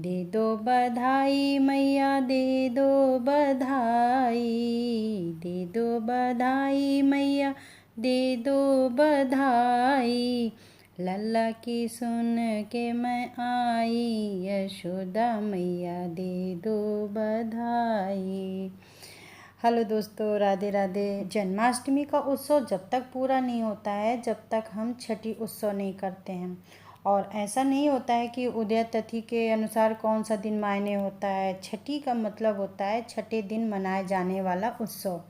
दे दो बधाई मैया दे दो बधाई, दे दो बधाई मैया दे दो बधाई। लल्ला की सुन के मैं आई, यशोदा मैया दे दो बधाई। हेलो दोस्तों, राधे राधे। जन्माष्टमी का उत्सव जब तक पूरा नहीं होता है जब तक हम छठी उत्सव नहीं करते हैं। और ऐसा नहीं होता है कि उदय तिथि के अनुसार कौन सा दिन मायने होता है। छठी का मतलब होता है छठे दिन मनाए जाने वाला उत्सव।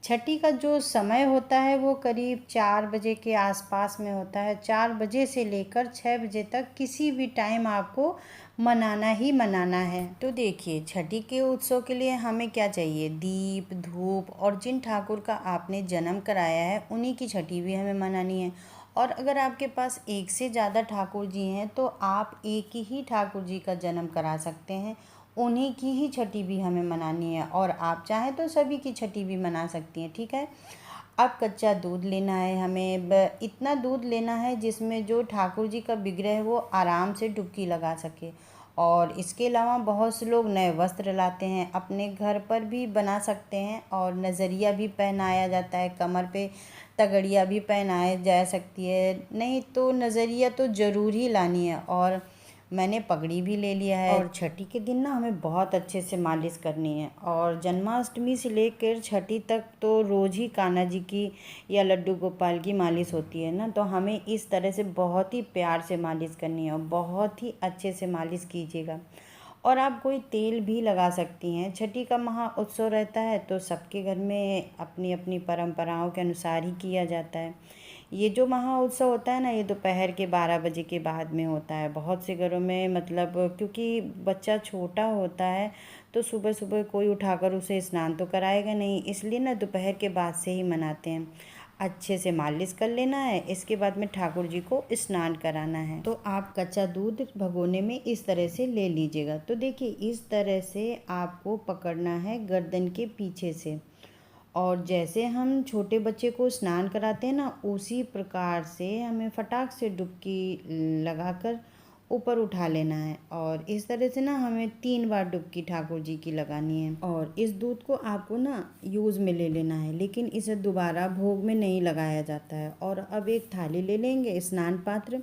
छठी का जो समय होता है वो करीब 4 बजे के आसपास में होता है। 4 बजे से लेकर 6 बजे तक किसी भी टाइम आपको मनाना ही मनाना है। तो देखिए, छठी के उत्सव के लिए हमें क्या चाहिए? दीप, धूप, और जिन ठाकुर का आपने जन्म कराया है उन्हीं की छठी भी हमें मनानी है। और अगर आपके पास एक से ज़्यादा ठाकुर जी हैं तो आप एक ही ठाकुर जी का जन्म करा सकते हैं, उन्हीं की ही छठी भी हमें मनानी है। और आप चाहें तो सभी की छठी भी मना सकती हैं, ठीक है। अब कच्चा दूध लेना है हमें, इतना दूध लेना है जिसमें जो ठाकुर जी का विग्रह है वो आराम से डुबकी लगा सके। और इसके अलावा बहुत से लोग नए वस्त्र लाते हैं, अपने घर पर भी बना सकते हैं। और नज़रिया भी पहनाया जाता है, कमर पे तगड़िया भी पहनाई जा सकती है। नहीं तो नज़रिया तो ज़रूर ही लानी है। और मैंने पगड़ी भी ले लिया है। और छठी के दिन ना हमें बहुत अच्छे से मालिश करनी है। और जन्माष्टमी से लेकर छठी तक तो रोज़ ही कान्हा जी की या लड्डू गोपाल की मालिश होती है ना, तो हमें इस तरह से बहुत ही प्यार से मालिश करनी है और बहुत ही अच्छे से मालिश कीजिएगा। और आप कोई तेल भी लगा सकती हैं। छठी का महा उत्सव रहता है तो सबके घर में अपनी अपनी परंपराओं के अनुसार ही किया जाता है। ये जो महा उत्सव होता है ना, ये दोपहर के 12 बजे के बाद में होता है। बहुत से घरों में मतलब क्योंकि बच्चा छोटा होता है तो सुबह सुबह कोई उठाकर उसे स्नान तो कराएगा नहीं, इसलिए ना दोपहर के बाद से ही मनाते हैं। अच्छे से मालिश कर लेना है, इसके बाद में ठाकुर जी को स्नान कराना है। तो आप कच्चा दूध भगोने में इस तरह से ले लीजिएगा। तो देखिए, इस तरह से आपको पकड़ना है गर्दन के पीछे से। और जैसे हम छोटे बच्चे को स्नान कराते हैं ना, उसी प्रकार से हमें फटाक से डुबकी लगाकर ऊपर उठा लेना है। और इस तरह से ना हमें 3 बार डुबकी ठाकुर जी की लगानी है। और इस दूध को आपको ना यूज़ में ले लेना है, लेकिन इसे दोबारा भोग में नहीं लगाया जाता है। और अब एक थाली ले लेंगे, स्नान पात्र,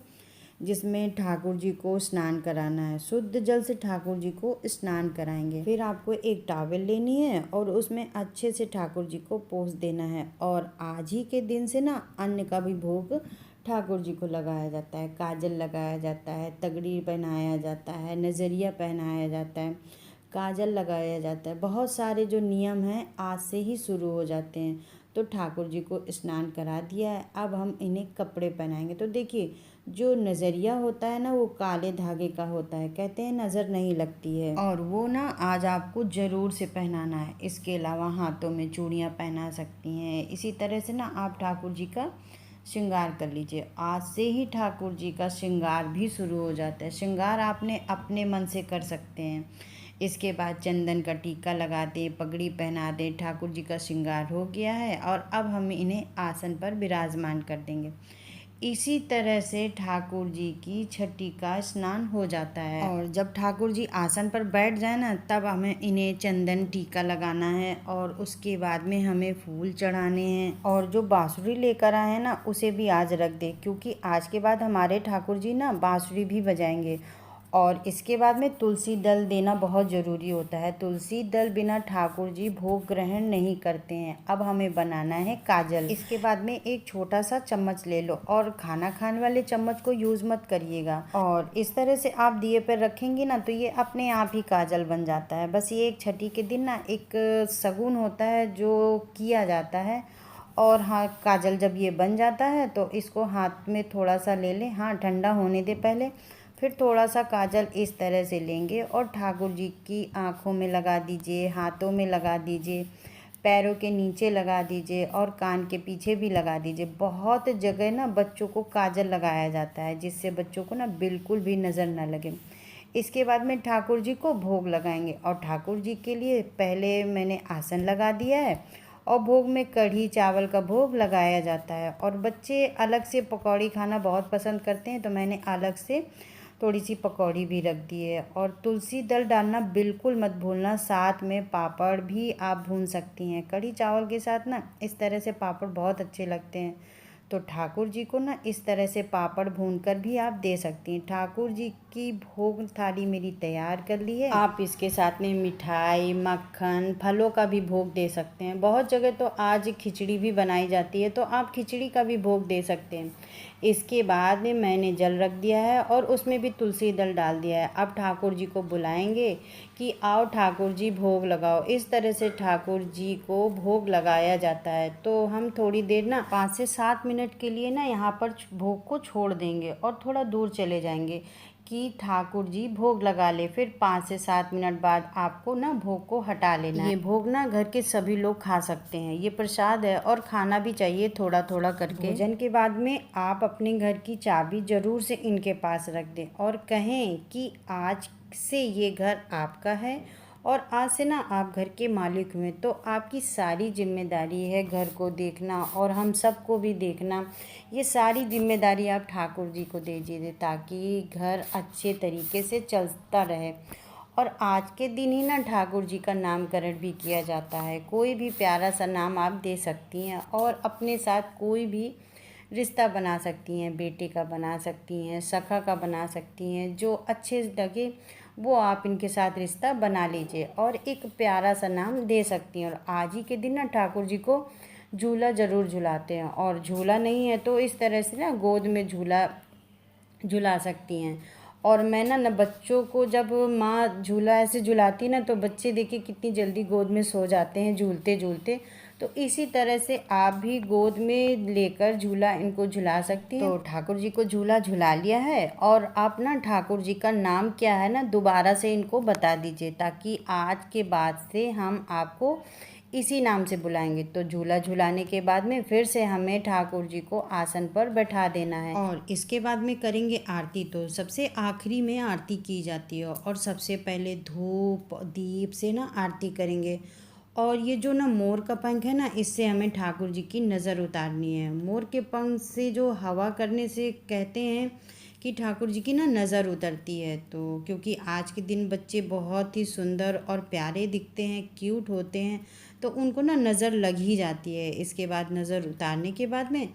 जिसमें ठाकुर जी को स्नान कराना है। शुद्ध जल से ठाकुर जी को स्नान कराएंगे। फिर आपको एक टॉवेल लेनी है और उसमें अच्छे से ठाकुर जी को पोंछ देना है। और आज ही के दिन से ना अन्न का भी भोग ठाकुर जी को लगाया जाता है। काजल लगाया जाता है, तगड़ी पहनाया जाता है, नज़रिया पहनाया जाता है, काजल लगाया जाता है। बहुत सारे जो नियम हैं आज से ही शुरू हो जाते हैं। तो ठाकुर जी को स्नान करा दिया है, अब हम इन्हें कपड़े पहनाएंगे। तो देखिए, जो नज़रिया होता है ना वो काले धागे का होता है, कहते हैं नज़र नहीं लगती है, और वो ना आज आपको ज़रूर से पहनाना है। इसके अलावा हाथों में चूड़ियाँ पहना सकती हैं। इसी तरह से ना आप ठाकुर जी का श्रृंगार कर लीजिए। आज से ही ठाकुर जी का श्रृंगार भी शुरू हो जाता है। श्रृंगार आपने अपने मन से कर सकते हैं। इसके बाद चंदन का टीका लगा दें, पगड़ी पहना दें, ठाकुर जी का श्रृंगार हो गया है। और अब हम इन्हें आसन पर विराजमान कर देंगे। इसी तरह से ठाकुर जी की छठी का स्नान हो जाता है। और जब ठाकुर जी आसन पर बैठ जाए ना, तब हमें इन्हें चंदन टीका लगाना है। और उसके बाद में हमें फूल चढ़ाने हैं। और जो बांसुरी लेकर आए हैं ना, उसे भी आज रख दे, क्योंकि आज के बाद हमारे ठाकुर जी ना बांसुरी भी बजाएंगे। और इसके बाद में तुलसी दल देना बहुत ज़रूरी होता है। तुलसी दल बिना ठाकुर जी भोग ग्रहण नहीं करते हैं। अब हमें बनाना है काजल। इसके बाद में एक छोटा सा चम्मच ले लो, और खाना खाने वाले चम्मच को यूज़ मत करिएगा। और इस तरह से आप दिए पर रखेंगी ना तो ये अपने आप ही काजल बन जाता है। बस ये एक छठी के दिन ना एक शगुन होता है जो किया जाता है। और हाँ, काजल जब ये बन जाता है तो इसको हाथ में थोड़ा सा ले लें, हाँ ठंडा होने दे पहले। फिर थोड़ा सा काजल इस तरह से लेंगे और ठाकुर जी की आँखों में लगा दीजिए, हाथों में लगा दीजिए, पैरों के नीचे लगा दीजिए, और कान के पीछे भी लगा दीजिए। बहुत जगह ना बच्चों को काजल लगाया जाता है, जिससे बच्चों को ना बिल्कुल भी नज़र ना लगे। इसके बाद में ठाकुर जी को भोग लगाएंगे। और ठाकुर जी के लिए पहले मैंने आसन लगा दिया है, और भोग में कढ़ी चावल का भोग लगाया जाता है। और बच्चे अलग से पकौड़ी खाना बहुत पसंद करते हैं, तो मैंने अलग से थोड़ी सी पकौड़ी भी रख दी है। और तुलसी दल डालना बिल्कुल मत भूलना, साथ में पापड़ भी आप भून सकती हैं। कढ़ी चावल के साथ ना इस तरह से पापड़ बहुत अच्छे लगते हैं। तो ठाकुर जी को ना इस तरह से पापड़ भूनकर भी आप दे सकती हैं। ठाकुर जी की भोग थाली मेरी तैयार कर ली है। आप इसके साथ में मिठाई, मक्खन, फलों का भी भोग दे सकते हैं। बहुत जगह तो आज खिचड़ी भी बनाई जाती है, तो आप खिचड़ी का भी भोग दे सकते हैं। इसके बाद में मैंने जल रख दिया है और उसमें भी तुलसी दल डाल दिया है। अब ठाकुर जी को बुलाएंगे कि आओ ठाकुर जी भोग लगाओ। इस तरह से ठाकुर जी को भोग लगाया जाता है। तो हम थोड़ी देर ना 5 से 7 मिनट के लिए ना यहाँ पर भोग को छोड़ देंगे और थोड़ा दूर चले जाएंगे कि ठाकुर जी भोग लगा ले। फिर 5 से 7 मिनट बाद आपको ना भोग को हटा लेना है। ये भोग ना घर के सभी लोग खा सकते हैं। ये प्रसाद है और खाना भी चाहिए थोड़ा थोड़ा करके। भोजन के बाद में आप अपने घर की चाबी ज़रूर से इनके पास रख दें और कहें कि आज से ये घर आपका है और आज से ना आप घर के मालिक हुए। तो आपकी सारी जिम्मेदारी है घर को देखना और हम सबको भी देखना। ये सारी जिम्मेदारी आप ठाकुर जी को दे दीजिए ताकि घर अच्छे तरीके से चलता रहे। और आज के दिन ही ना ठाकुर जी का नामकरण भी किया जाता है। कोई भी प्यारा सा नाम आप दे सकती हैं और अपने साथ कोई भी रिश्ता बना सकती हैं। बेटे का बना सकती हैं, सखा का बना सकती हैं, जो अच्छे लगे वो आप इनके साथ रिश्ता बना लीजिए और एक प्यारा सा नाम दे सकती हैं। और आज ही के दिन ना ठाकुर जी को झूला ज़रूर झुलाते हैं। और झूला नहीं है तो इस तरह से ना गोद में झूला झुला सकती हैं। और मैं ना बच्चों को जब माँ झूला ऐसे झुलाती ना तो बच्चे देखिए कितनी जल्दी गोद में सो जाते हैं झूलते झूलते। तो इसी तरह से आप भी गोद में लेकर झूला इनको झुला सकती हैं। तो ठाकुर जी को झूला झुला लिया है और आप ना ठाकुर जी का नाम क्या है ना दोबारा से इनको बता दीजिए ताकि आज के बाद से हम आपको इसी नाम से बुलाएंगे। तो झूला झुलाने के बाद में फिर से हमें ठाकुर जी को आसन पर बैठा देना है और इसके बाद में करेंगे आरती। तो सबसे आखिरी में आरती की जाती है और सबसे पहले धूप दीप से ना आरती करेंगे। और ये जो ना मोर का पंख है ना इससे हमें ठाकुर जी की नज़र उतारनी है। मोर के पंख से जो हवा करने से कहते हैं कि ठाकुर जी की ना नज़र उतरती है। तो क्योंकि आज के दिन बच्चे बहुत ही सुंदर और प्यारे दिखते हैं, क्यूट होते हैं, तो उनको ना नज़र लग ही जाती है। इसके बाद नज़र उतारने के बाद में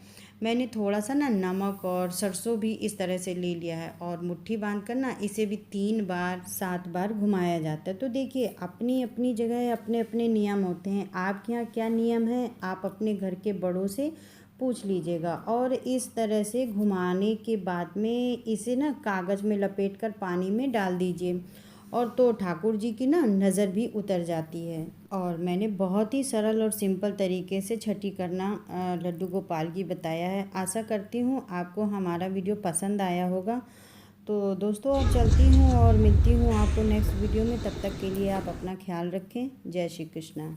मैंने थोड़ा सा ना नमक और सरसों भी इस तरह से ले लिया है और मुट्ठी बांध कर ना इसे भी 3 बार 7 बार घुमाया जाता है। तो देखिए अपनी अपनी जगह अपने अपने नियम होते हैं। आपके यहाँ क्या नियम है आप अपने घर के बड़ों से पूछ लीजिएगा। और इस तरह से घुमाने के बाद में इसे ना कागज़ में लपेट कर पानी में डाल दीजिए और तो ठाकुर जी की ना नज़र भी उतर जाती है। और मैंने बहुत ही सरल और सिंपल तरीके से छठी करना लड्डू गोपाल की बताया है। आशा करती हूँ आपको हमारा वीडियो पसंद आया होगा। तो दोस्तों अब चलती हूँ और मिलती हूँ आपको नेक्स्ट वीडियो में। तब तक के लिए आप अपना ख्याल रखें। जय श्री कृष्णा।